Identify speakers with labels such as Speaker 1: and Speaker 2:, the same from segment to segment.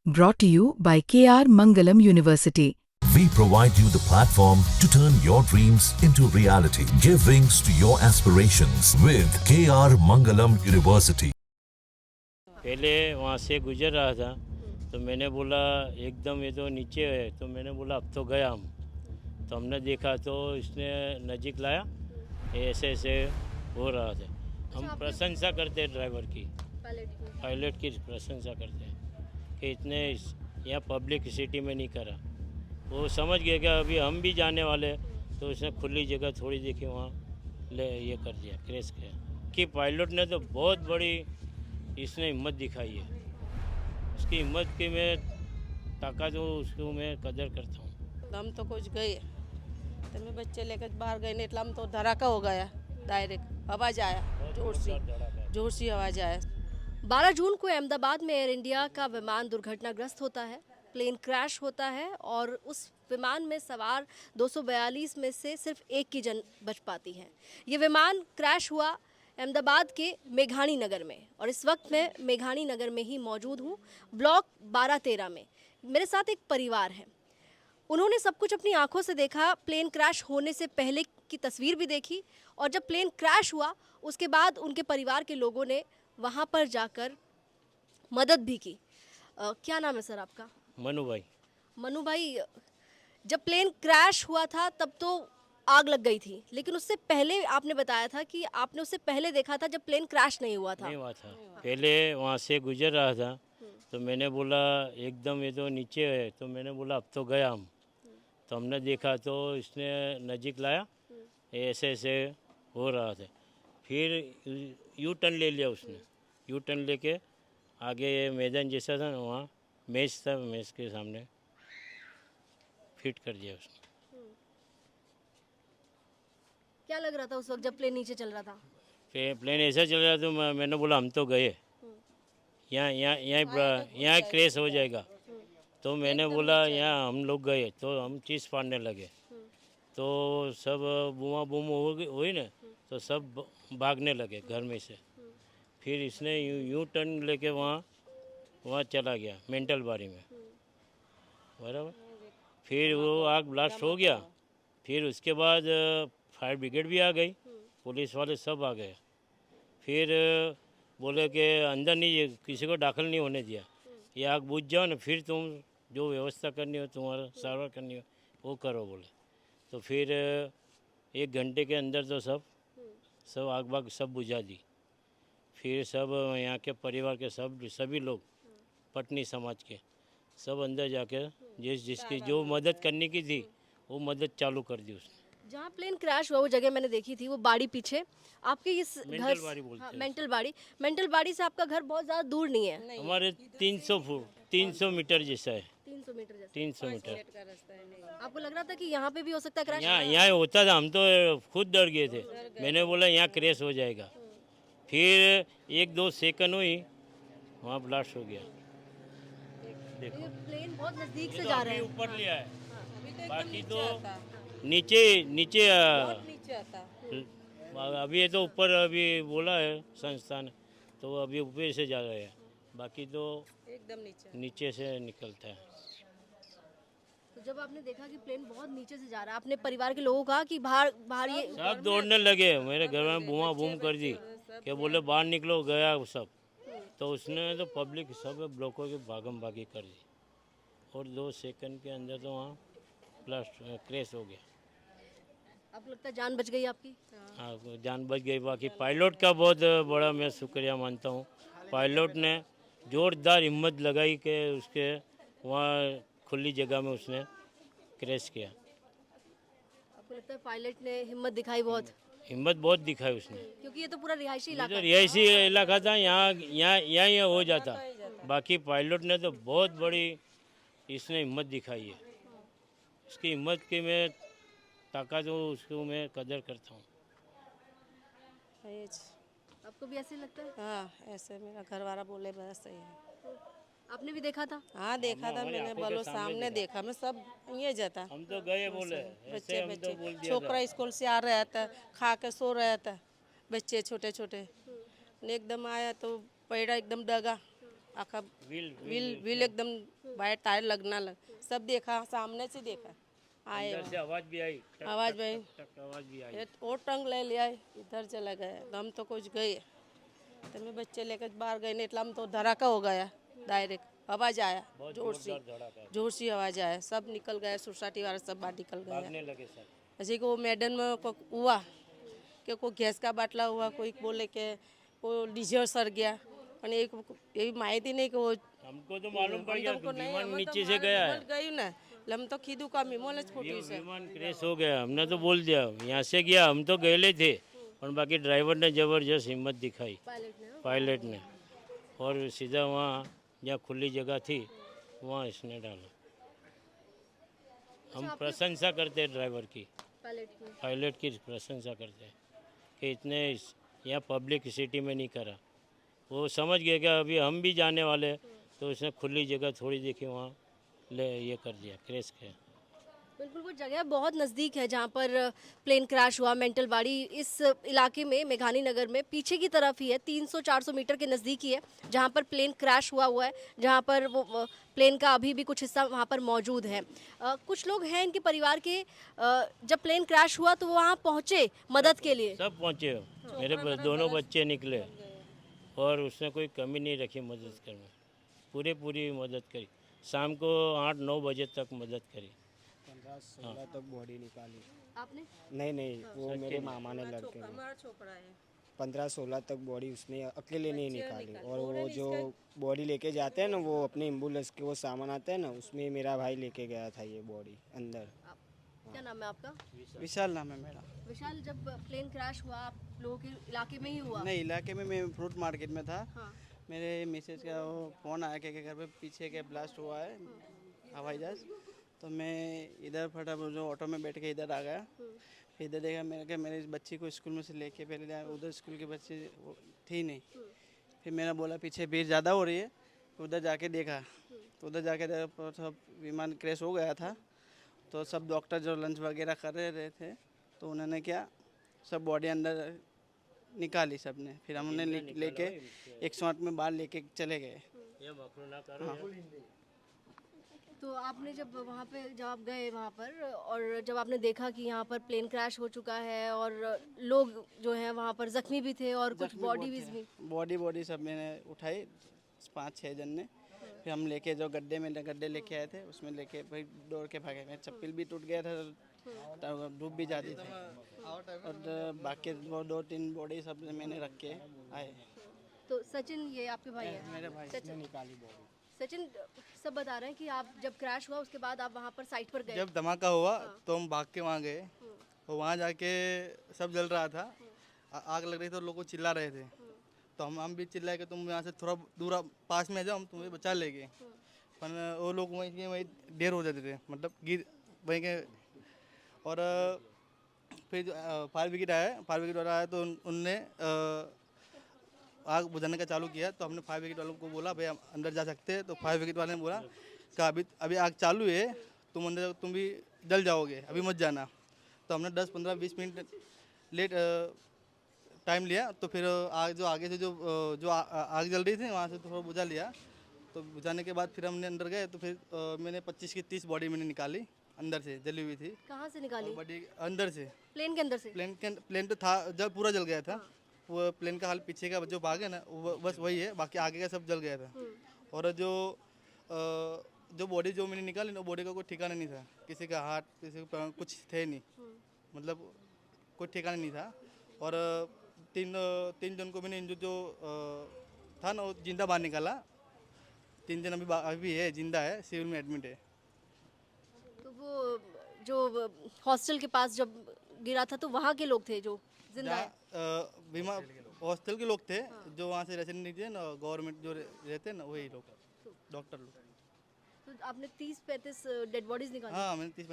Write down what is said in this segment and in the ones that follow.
Speaker 1: Brought to you by KR Mangalam University.
Speaker 2: We provide you the platform to turn your dreams into reality. Give wings to your aspirations with KR Mangalam University.
Speaker 3: पहले वहाँ से गुजर रहा था तो मैंने बोला एकदम ये तो नीचे है, तो मैंने बोला अब तो गया हम। तो हमने देखा तो इसने नज़दीक लाया, ऐसे ऐसे हो रहा था। हम प्रशंसा करते हैं ड्राइवर की, पायलट की प्रशंसा करते हैं कि इतने यहाँ पब्लिक सिटी में नहीं करा। वो समझ गया कि अभी हम भी जाने वाले, तो उसने खुली जगह थोड़ी देखी, वहाँ ले ये कर दिया, क्रैश किया। कि पायलट ने तो बहुत बड़ी इसने हिम्मत दिखाई है। उसकी हिम्मत की मैं ताकत हूँ, उसको मैं कदर करता हूँ।
Speaker 4: हम तो कुछ गए तो मैं बच्चे लेकर बाहर गए नहीं, हम तो धड़ाका हो गया, डायरेक्ट आवाज़ आया, जोर से आवाज़ आया।
Speaker 5: 12 जून को अहमदाबाद में एयर इंडिया का विमान दुर्घटनाग्रस्त होता है, प्लेन क्रैश होता है और उस विमान में सवार 242 में से सिर्फ एक की जान बच पाती है। ये विमान क्रैश हुआ अहमदाबाद के मेघानी नगर में और इस वक्त मैं मेघानी नगर में ही मौजूद हूँ, ब्लॉक 12-13 में। मेरे साथ एक परिवार है, उन्होंने सब कुछ अपनी आंखों से देखा। प्लेन क्रैश होने से पहले की तस्वीर भी देखी और जब प्लेन क्रैश हुआ उसके बाद उनके परिवार के लोगों ने वहाँ पर जाकर मदद भी की। क्या नाम है सर आपका?
Speaker 3: मनु भाई।
Speaker 5: मनु भाई, जब प्लेन क्रैश हुआ था तब तो आग लग गई थी, लेकिन उससे पहले आपने बताया था कि आपने उससे पहले देखा था जब प्लेन क्रैश नहीं हुआ था।
Speaker 3: नहीं हुआ था, पहले वहाँ से गुजर रहा था तो मैंने बोला एकदम ये तो नीचे है, तो मैंने बोला अब तो गया हम। तो हमने देखा तो इसने नज़दीक लाया, ऐसे ऐसे हो रहा था। फिर यू टर्न ले लिया उसने, यू टर्न लेके आगे मैदान जैसा था ना, वहाँ मैच था, मैच के सामने फिट कर दिया उसने।
Speaker 5: क्या लग रहा था उस वक्त जब प्लेन नीचे चल रहा था?
Speaker 3: प्लेन ऐसा चल रहा तो मैंने बोला हम तो गए, यहाँ यहाँ यहाँ क्रैश हो जाएगा। तो मैंने बोला यहाँ हम लोग गए तो हम चीज़ फाड़ने लगे, तो सब बूमा बूम हुई ना, तो सब भागने लगे घर में से। फिर इसने यूँ टर्न लेके वहाँ चला गया मेंटल बारी में, बराबर। फिर वो आग ब्लास्ट हो गया। फिर उसके बाद फायर ब्रिगेड भी आ गई, पुलिस वाले सब आ गए। फिर बोले कि अंदर नहीं, किसी को दाखिल नहीं होने दिया, ये आग बुझ जाओ ना, फिर तुम जो व्यवस्था करनी हो, तुम्हारा सारवार करनी हो वो करो बोले। तो फिर 1 घंटे के अंदर तो सब आग बाग सब बुझा दी। फिर सब यहाँ के परिवार के सभी लोग, पटनी समाज के सब अंदर जाके जिसकी जो मदद करने की थी वो मदद चालू कर दी उसने।
Speaker 5: जहाँ प्लेन क्रैश हुआ वो जगह मैंने देखी थी, वो बाड़ी पीछे आपके इस घर,
Speaker 3: बाड़ी बोलते हैं।
Speaker 5: मेंटल बाड़ी से आपका घर बहुत ज़्यादा दूर नहीं है।
Speaker 3: हमारे 300 मीटर जैसा है,
Speaker 5: 300 मीटर जैसा।
Speaker 3: 300 मीटर।
Speaker 5: आपको लग रहा था कि यहाँ पे भी हो सकता है क्रैश?
Speaker 3: यहाँ होता था, हम तो खुद डर गए थे। मैंने बोला यहाँ क्रैश हो जाएगा। फिर 1-2 सेकंड हुई, वहाँ ब्लास्ट हो गया। देखो
Speaker 5: प्लेन बहुत नजदीक से जा रहा है।
Speaker 3: ऊपर लिया है, बाकी तो
Speaker 4: नीचे
Speaker 3: नीचे
Speaker 4: आता।
Speaker 3: अभी ये तो ऊपर अभी बोला है संस्थान, तो अभी ऊपर से जा रहे हैं, बाकी तो
Speaker 4: एकदम
Speaker 3: नीचे से निकलता है।
Speaker 5: तो जब आपने देखा कि प्लेन बहुत नीचे से जा रहा है, आपने परिवार के लोगों को कहा कि बाहर बाहर ये
Speaker 3: सब दौड़ने लगे, मेरे घर में बूमा बूम कर दी कि बोले बाहर निकलो, गया वो सब। तो उसने तो पब्लिक सब ब्लॉकों की भागम भागी कर दी और 2 सेकंड के अंदर तो वहाँ ब्लास्ट क्रैश हो गया।
Speaker 5: आपको लगता है जान बच गई आपकी?
Speaker 3: हाँ, जान बच गई। बाकी पायलट का बहुत बड़ा मैं शुक्रिया मानता हूँ। पायलट ने ज़ोरदार हिम्मत लगाई कि उसके वहाँ खुली जगह में उसने क्रैश किया।
Speaker 5: आपको लगता है पायलट ने हिम्मत दिखाई?
Speaker 3: हिम्मत बहुत दिखाई उसने,
Speaker 5: क्योंकि ये तो पूरा रिहायशी इलाका
Speaker 3: तो
Speaker 5: है।
Speaker 3: रिहायशी इलाका था, यहाँ हो जाता। बाकी पायलट ने तो बहुत बड़ी इसने हिम्मत दिखाई है। उसकी हिम्मत की मैं ताकत हूँ, उसको मैं कदर करता हूँ।
Speaker 5: आपको भी ऐसे लगता है?
Speaker 4: हाँ, ऐसे मेरा घर वाला बोले बस सही है।
Speaker 5: आपने भी देखा था?
Speaker 4: हाँ देखा था मैंने, बोलो सामने देखा मैं, सब ये जाता।
Speaker 3: हम तो गए बोले, ऐसे हम तो बोल दिया था।
Speaker 4: छोकरा स्कूल से आ रहा था, खा के सो रहा था, बच्चे छोटे छोटे, एकदम आया तो पैड़ा एकदम दगा, आखा
Speaker 3: व्हील
Speaker 4: व्हील एकदम बाहर टायर लगना सब देखा, सामने से देखा आए
Speaker 3: अंदर से आवाज भी आई, टक,
Speaker 4: आवाज
Speaker 3: टक,
Speaker 4: भाई
Speaker 3: टक, टक, आवाज भी आई।
Speaker 4: और टंग ले लिया इधर चला गया तो हम तो कुछ गए तो मैं बच्चे लेकर बाहर गए नहीं हम तो धड़ाका हो गया डायरेक्ट आवाज आया
Speaker 3: बहुत
Speaker 4: जोर
Speaker 3: धड़ाका,
Speaker 4: जोर सी आवाज आया सब निकल गए सोसाइटी वाले सब बाहर निकल गए
Speaker 3: भागने लगे सब।
Speaker 4: ऐसे कि वो मैडम में हुआ कि कोई गैस का बाटला हुआ कोई बोले कि वो डीजल सर गया और एक यही माहिती नहीं कि वो
Speaker 3: हमको तो मालूम पड़ गया
Speaker 4: हमको नहीं,
Speaker 3: विमान
Speaker 4: हम तो
Speaker 3: नीचे से
Speaker 4: मारे
Speaker 3: गया
Speaker 4: विमल
Speaker 3: है,
Speaker 4: गई ना हम तो खीदू का मिमोल छोटी से
Speaker 3: विमान क्रैश हो गया। हमने तो बोल दिया यहाँ से गया, हम तो गए थे और बाकी ड्राइवर ने जबरदस्त हिम्मत दिखाई, पायलट ने, और सीधा वहाँ जहाँ खुली जगह थी वहाँ इसने डाला। हम प्रशंसा करते हैं ड्राइवर की, पायलट की प्रशंसा करते हैं कि इतने यहाँ पब्लिक सिटी में नहीं करा। वो समझ गए कि अभी हम भी जाने वाले हैं, तो उसने खुली जगह थोड़ी देखी वहाँ ले ये कर दिया, क्रैश किया।
Speaker 5: बिल्कुल वो जगह बहुत नज़दीक है जहाँ पर प्लेन क्रैश हुआ। मेंटलवाड़ी इस इलाके में मेघानी नगर में पीछे की तरफ ही है, 300-400 मीटर के नज़दीक ही है जहाँ पर प्लेन क्रैश हुआ है, जहाँ पर वो प्लेन का अभी भी कुछ हिस्सा वहाँ पर मौजूद है। कुछ लोग हैं इनके परिवार के, जब प्लेन क्रैश हुआ तो वो वहाँ पहुँचे मदद के लिए।
Speaker 3: सब पहुँचे, मेरे दोनों बच्चे निकले और उसने कोई कमी नहीं रखी मदद करने, पूरी मदद करी। शाम को 8-9 बजे तक मदद करी।
Speaker 6: 15-16 तक बॉडी निकाली।
Speaker 5: आपने?
Speaker 6: नहीं वो मेरे मामा ने लड़के ने
Speaker 4: हमारा छोकरा है
Speaker 6: 15-16 तक बॉडी उसने अकेले नहीं निकाली। और वो जो बॉडी लेके जाते हैं ना, वो अपने एम्बुलेंस के वो सामान आते हैं ना, उसमें मेरा भाई लेके गया था ये बॉडी अंदर।
Speaker 5: क्या नाम है आपका?
Speaker 7: विशाल नाम है मेरा।
Speaker 5: विशाल, जब प्लेन क्रैश हुआ आप लोगों के इलाके में ही हुआ?
Speaker 7: नहीं, इलाके में मैं फ्रूट मार्केट में था।
Speaker 5: हाँ।
Speaker 7: मेरे मिसेज का वो फ़ोन आया कि घर पे पीछे के ब्लास्ट हुआ है हवाई जहाज। तो मैं इधर फटाफट जो ऑटो में बैठ के इधर आ गया। फिर इधर देखा मेरे बच्ची को स्कूल में से लेके पहले जाए, उधर स्कूल के बच्चे थी नहीं। फिर मेरा बोला पीछे भीड़ ज़्यादा हो रही है, तो उधर जाके देखा। तो उधर जाके देखा सब विमान क्रैश हो गया था। तो सब डॉक्टर जो लंच वगैरह कर रहे थे, तो उन्होंने क्या सब बॉडी अंदर निकाली सबने। फिर हम उन्हें लेके 108 में बाहर लेके चले गए। हाँ।
Speaker 5: तो आपने जब वहाँ पे जब आप गए वहाँ पर और जब आपने देखा कि यहाँ पर प्लेन क्रैश हो चुका है और लोग जो हैं वहाँ पर जख्मी भी थे और कुछ बॉडी भी
Speaker 7: बॉडी सब मैंने उठाई 5-6 जन ने। फिर हम लेके जो गड्ढे लेके आए थे, उसमें लेके भाई दौड़ के भागे। मेरा चप्पल भी टूट गया था, तो डूब भी जाती थी। और बाकी वो 2-3 बॉडी सब मैंने रख के आए।
Speaker 5: तो सचिन ये आपके भाई हैं?
Speaker 7: मेरे भाई
Speaker 5: सचिन
Speaker 6: निकाली बॉडी।
Speaker 5: सचिन सब बता रहे हैं कि आप जब क्रैश हुआ उसके बाद आप वहाँ पर साइट पर गए।
Speaker 7: जब धमाका हुआ तो हम भाग के वहाँ गए। तो वहाँ जाके सब जल रहा था, आग लग रही थी और लोग चिल्ला रहे थे। तो हम भी चिल्लाए कि तुम यहाँ से थोड़ा दूर पास में जाओ, हम तुम्हें बचा लेंगे। पर वो लोग वहीं देर हो जाते थे, मतलब गिर वहीं के। और फिर फायर ब्रिगेड आया तो उनने आग बुझाने का चालू किया। तो हमने फायर ब्रिगेड वालों को बोला भाई हम अंदर जा सकते हैं। तो फायर ब्रिगेड वाले ने बोला कि अभी आग चालू है, तुम अंदर तुम भी जल जाओगे, अभी मत जाना। तो हमने 10-15-20 मिनट लेट टाइम लिया। तो फिर आग जो आगे से जो आग जल रही थी वहाँ से थोड़ा बुझा लिया। तो बुझाने के बाद फिर हमने अंदर गए। तो फिर मैंने 25 की 30 बॉडी मैंने निकाली अंदर से, जली हुई थी।
Speaker 5: कहाँ से निकाली?
Speaker 7: बॉडी अंदर से,
Speaker 5: प्लेन के अंदर से?
Speaker 7: प्लेन तो था जब पूरा जल गया था। वो प्लेन का हाल पीछे का जो भाग है ना, वो बस वही है, बाकी आगे का सब जल गया था। और जो बॉडी जो मैंने निकाली ना, बॉडी का कोई ठिकाना नहीं था। किसी का हाथ, किसी का कुछ थे नहीं, मतलब कोई ठिकाना नहीं था। और तीन जन को मैंने जो था ना वो जिंदा बाहर निकाला। 3 जन अभी है, जिंदा है, सिविल में एडमिट है।
Speaker 5: तो वो जो हॉस्टल के पास जब गिरा था तो वहाँ के लोग थे जो जिंदा है?
Speaker 7: बीमा हॉस्टल के लोग थे जो वहाँ से रेसिडेंट थे ना, गवर्नमेंट जो रहते हैं ना, वही लोग, डॉक्टर लोग।
Speaker 5: तो आपने 30-35 डेड बॉडीज निकाली?
Speaker 7: हाँ, मैंने 30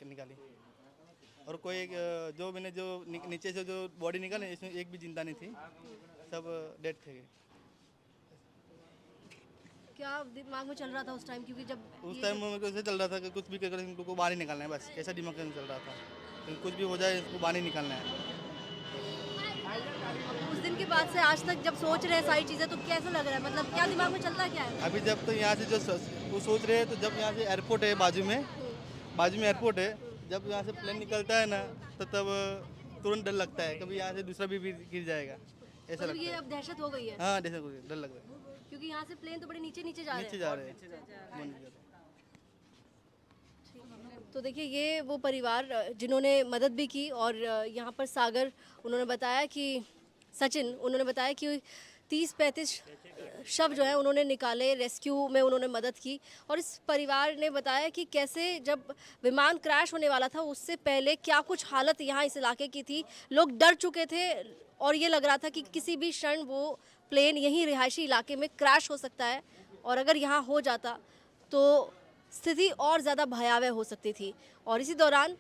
Speaker 7: निकाली। और कोई जो मैंने जो नीचे से जो बॉडी निकाली इसमें एक भी जिंदा नहीं थी, सब डेड थे।
Speaker 5: क्या दिमाग में चल रहा था उस टाइम? क्योंकि जब
Speaker 7: उस टाइम मेरे को ऐसे चल रहा था कि कुछ भी कर इनको बाहर ही निकालना है, बस ऐसा दिमाग में चल रहा था। कुछ भी हो जाए इसको बाहर ही निकालना है।
Speaker 5: उस दिन के बाद से आज तक जब सोच रहे हैं सारी चीज़ें तो कैसा लग रहा है, मतलब क्या दिमाग में चलता क्या है?
Speaker 7: अभी जब तो यहाँ से जो वो सोच रहे हैं, तो जब यहाँ से एयरपोर्ट है बाजू में एयरपोर्ट है, जब यहाँ से प्लेन निकलता है ना, तो तब तुरंत डर लगता है कभी यहाँ से दूसरा भी गिर जाएगा, ऐसा
Speaker 5: मतलब
Speaker 7: लगता
Speaker 5: ये
Speaker 7: है।
Speaker 5: अब दहशत हो गई है
Speaker 7: हाँ, जैसे कुछ डर लग रहा है,
Speaker 5: क्योंकि यहाँ से प्लेन तो बड़े नीचे नीचे जा रहे
Speaker 7: नीचे
Speaker 5: हैं।
Speaker 7: जा रहे हैं, मन नहीं कर रहा।
Speaker 5: तो देखिए ये वो परिवार जिन्होंने मदद भी की, और यहाँ पर सागर उन्होंने बताया कि सचिन उन्होंने बताया कि 30-35 शव जो है उन्होंने निकाले, रेस्क्यू में उन्होंने मदद की। और इस परिवार ने बताया कि कैसे जब विमान क्रैश होने वाला था उससे पहले क्या कुछ हालत यहाँ इस इलाके की थी, लोग डर चुके थे और ये लग रहा था कि किसी भी क्षण वो प्लेन यहीं रिहायशी इलाके में क्रैश हो सकता है, और अगर यहाँ हो जाता तो स्थिति और ज़्यादा भयावह हो सकती थी। और इसी दौरान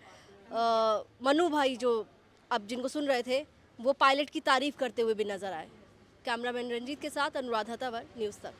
Speaker 5: मनु भाई जो अब जिनको सुन रहे थे वो पायलट की तारीफ करते हुए भी नजर आए। कैमरामैन रंजीत के साथ अनुराधा तंवर, न्यूज़ तक।